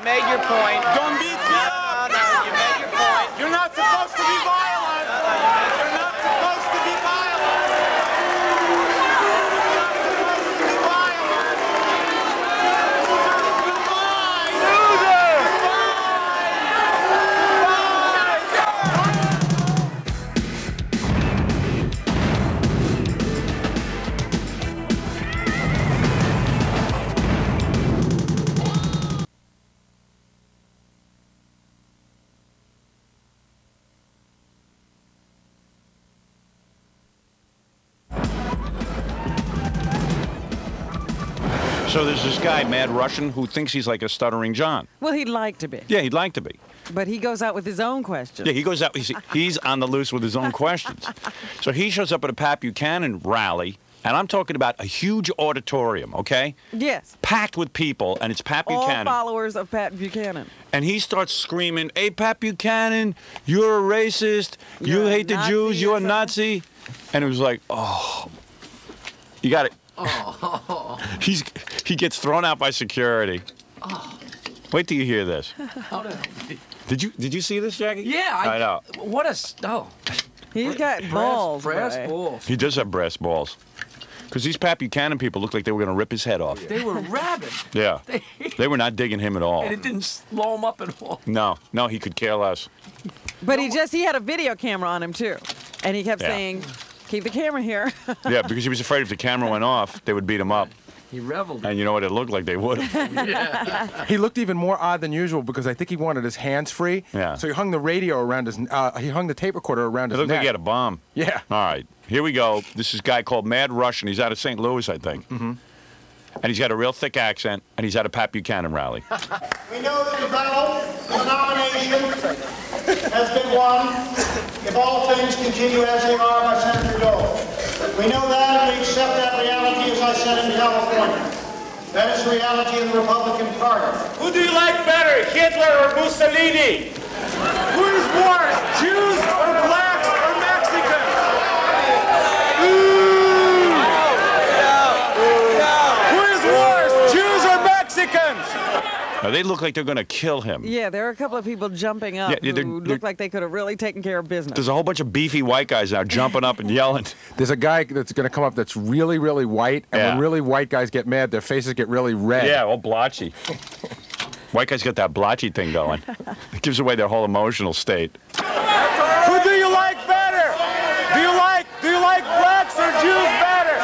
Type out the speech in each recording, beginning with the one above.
made your point. Don't beat me up. No, you made your point. You're not supposed to be violent. You're not supposed to be violent. You're not supposed to be violent. Goodbye. Loser. So there's this guy, Mad Russian, who thinks he's like a stuttering John. Well, he'd like to be. Yeah, he'd like to be. But he goes out with his own questions. Yeah, he goes out, he's on the loose with his own questions. So he shows up at a Pat Buchanan rally, and I'm talking about a huge auditorium, okay? Yes. Packed with people, and it's Pat Buchanan. All followers of Pat Buchanan. And he starts screaming, "Hey, Pat Buchanan, you're a racist. You're you a hate the Nazi Jews. You're or a something?" Nazi." And it was like, oh, you got it. Oh. He gets thrown out by security. Oh. Wait till you hear this. How the hell Did you see this, Jackie? Yeah, I know. What a He's got balls. brass Ray. balls. He does have brass balls. Because these Pat Buchanan people looked like they were going to rip his head off. They were rabid. Yeah. They were not digging him at all. And it didn't slow him up at all. No, he could care less. But he had a video camera on him too, and he kept saying, "Keep the camera here." Yeah, because he was afraid if the camera went off, they would beat him up. He reveled. And you know what? It looked like they would have. Yeah. He looked even more odd than usual because I think he wanted his hands free. Yeah. So he hung the radio around his. He hung the tape recorder around It his looked neck. like he had a bomb. Yeah. All right, here we go. This is a guy called Mad Russian. He's out of St. Louis, I think. Mm-hmm. And he's got a real thick accent, and he's at a Pat Buchanan rally. We know that the battle for the nomination has been won if all things continue as they are by Senator Dole. We know that, and we accept that reality, as I said, in California. That is the reality in the Republican Party. Who do you like better, Hitler or Mussolini? Who is worse, Jews or blacks or Mexicans? Who is worse, Jews or Mexicans? Now, they look like they're going to kill him. Yeah, there are a couple of people jumping up Yeah, who look like they could have really taken care of business. There's a whole bunch of beefy white guys now jumping up and yelling. There's a guy that's going to come up that's really, really white, and when really white guys get mad, their faces get really red. Yeah, all blotchy. White guys got that blotchy thing going. It gives away their whole emotional state. Who do you like better? Do you like blacks or Jews better?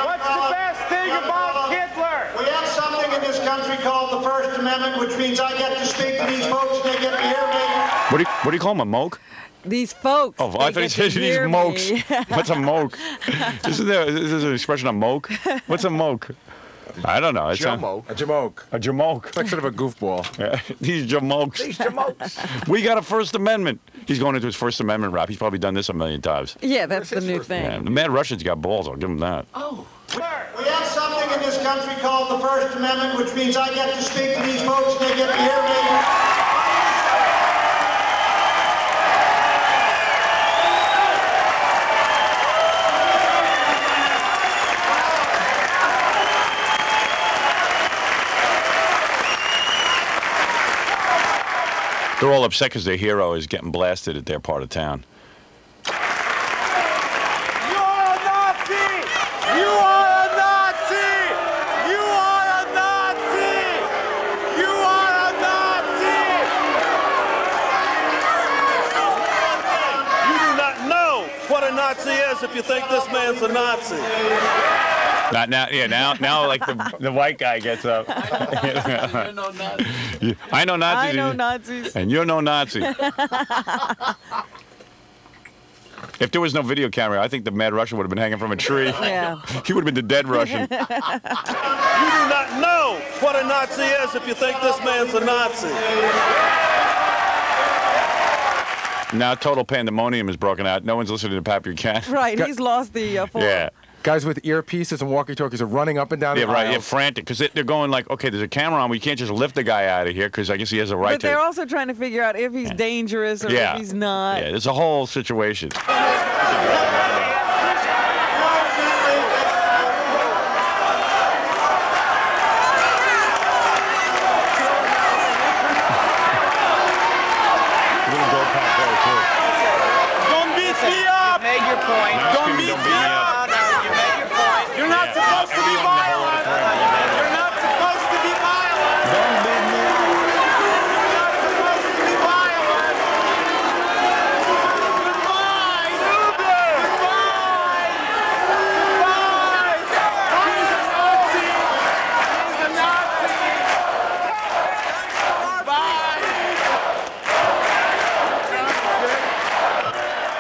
What's the best thing about Hitler? We have something in this country called the First Amendment, which means I get to speak to these folks and they get to hear me. What do you call him, a moke? These folks. Oh, I thought he said these mokes. What's a moke? Is there an expression, a moke? What's a moke? I don't know. A jamoke. A jamoke. It's like sort of a goofball. Yeah. These jamokes. We got a First Amendment. He's going into his First Amendment rap. He's probably done this a million times. Yeah, that's the new thing. Yeah, the Mad Russian's got balls. I'll give him that. Oh. We have something in this country called the First Amendment, which means I get to speak to these folks and they get to hear me. They're all upset because their hero is getting blasted at their part of town. You're a Nazi! You are a Nazi! You are a Nazi! You are a Nazi! You do not know what a Nazi is if you think this man's a Nazi. Now, like the white guy gets up. You're no Nazi. I know Nazis. I know Nazis. And you're no Nazi. If there was no video camera, I think the Mad Russian would have been hanging from a tree. Yeah. He would have been the dead Russian. You do not know what a Nazi is if you think this man's a Nazi. Now total pandemonium is broken out. No one's listening to Pat Buchanan. Right, he's lost the form. Yeah. Guys with earpieces and walkie-talkies are running up and down the Right. aisles. Yeah, frantic because they're going like, okay, there's a camera on. We can't just lift the guy out of here because I guess he has a right But to. they're also trying to figure out if he's dangerous or if he's not. Yeah, there's a whole situation.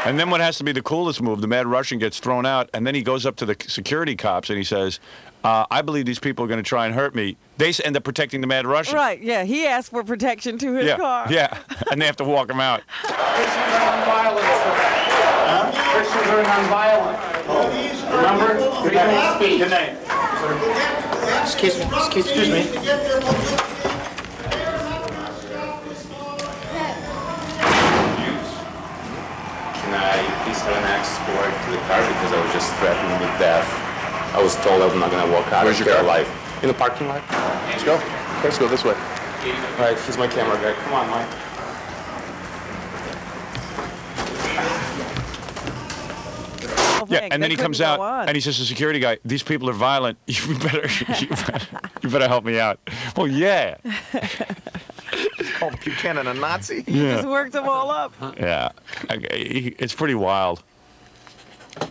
And then what has to be the coolest move, the Mad Russian gets thrown out, and then he goes up to the security cops and he says, I believe these people are going to try and hurt me. They end up protecting the Mad Russian. Right, yeah. He asked for protection to his car. Yeah, and they have to walk him out. Christians are nonviolent, sir. Christians are nonviolent. Remember? Freedom of speech. Good night. Excuse me. Can I please have an escort to the car because I was just threatened with death. I was told I'm not going to walk out of here alive. In the parking lot. Let's go. Let's go this way. All right, he's my camera guy. Come on, Mike. Yeah, and then he comes out and he says to the security guy, "These people are violent. You better help me out." Well, yeah. Called Buchanan a Nazi. He just worked them all up. Yeah, it's pretty wild.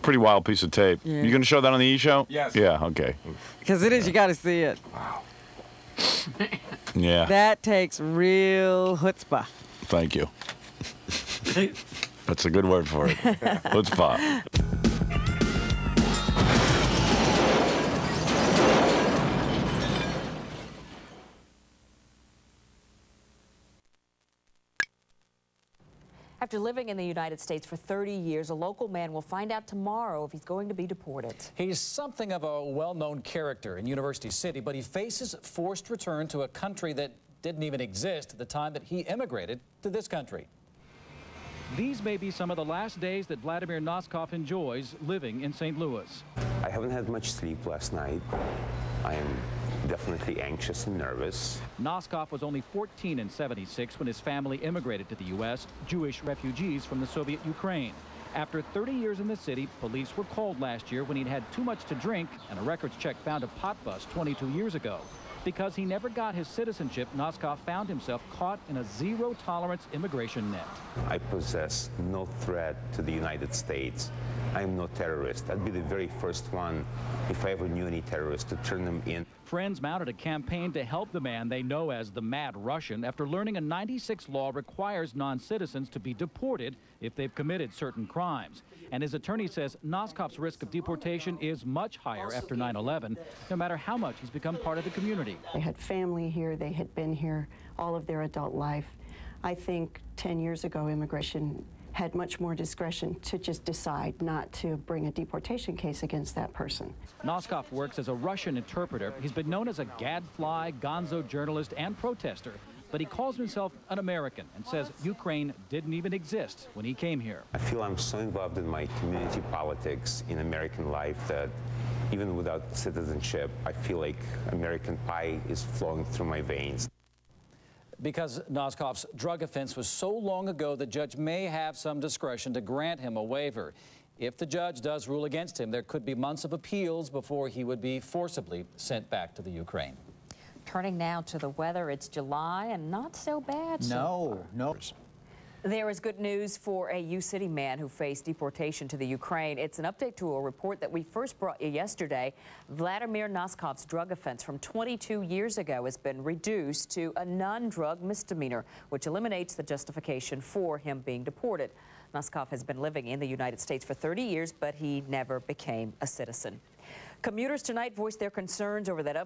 Pretty wild piece of tape. Yeah. You going to show that on the E! Show? Yes. Yeah. Okay. Because it is. You got to see it. Wow. Yeah. That takes real chutzpah. Thank you. That's a good word for it. Chutzpah. After living in the United States for 30 years, a local man will find out tomorrow if he's going to be deported. He's something of a well-known character in University City, but he faces forced return to a country that didn't even exist at the time that he immigrated to this country. These may be some of the last days that Vladimir Noskov enjoys living in St. Louis. I haven't had much sleep last night. I am definitely anxious and nervous. Noskov was only 14 in '76 when his family immigrated to the U.S., Jewish refugees from the Soviet Ukraine. After 30 years in the city, police were called last year when he'd had too much to drink, and a records check found a pot bust 22 years ago. Because he never got his citizenship, Noskov found himself caught in a zero-tolerance immigration net. I possess no threat to the United States. I am no terrorist. I'd be the very first one, if I ever knew any terrorists, to turn them in. Friends mounted a campaign to help the man they know as the Mad Russian after learning a '96 law requires non-citizens to be deported if they've committed certain crimes. And his attorney says Noskov's risk of deportation is much higher after 9/11, no matter how much he's become part of the community. They had family here. They had been here all of their adult life. I think 10 years ago, immigration had much more discretion to just decide not to bring a deportation case against that person. Noskov works as a Russian interpreter. He's been known as a gadfly, gonzo journalist, and protester, but he calls himself an American and says Ukraine didn't even exist when he came here. I feel I'm so involved in my community politics in American life that even without citizenship, I feel like American pie is flowing through my veins. Because Noskov's drug offense was so long ago, the judge may have some discretion to grant him a waiver. If the judge does rule against him, there could be months of appeals before he would be forcibly sent back to the Ukraine. Turning now to the weather, it's July and not so bad so far. There is good news for a U-City man who faced deportation to the Ukraine. It's an update to a report that we first brought you yesterday. Vladimir Noskov's drug offense from 22 years ago has been reduced to a non-drug misdemeanor, which eliminates the justification for him being deported. Noskov has been living in the United States for 30 years, but he never became a citizen. Commuters tonight voiced their concerns over that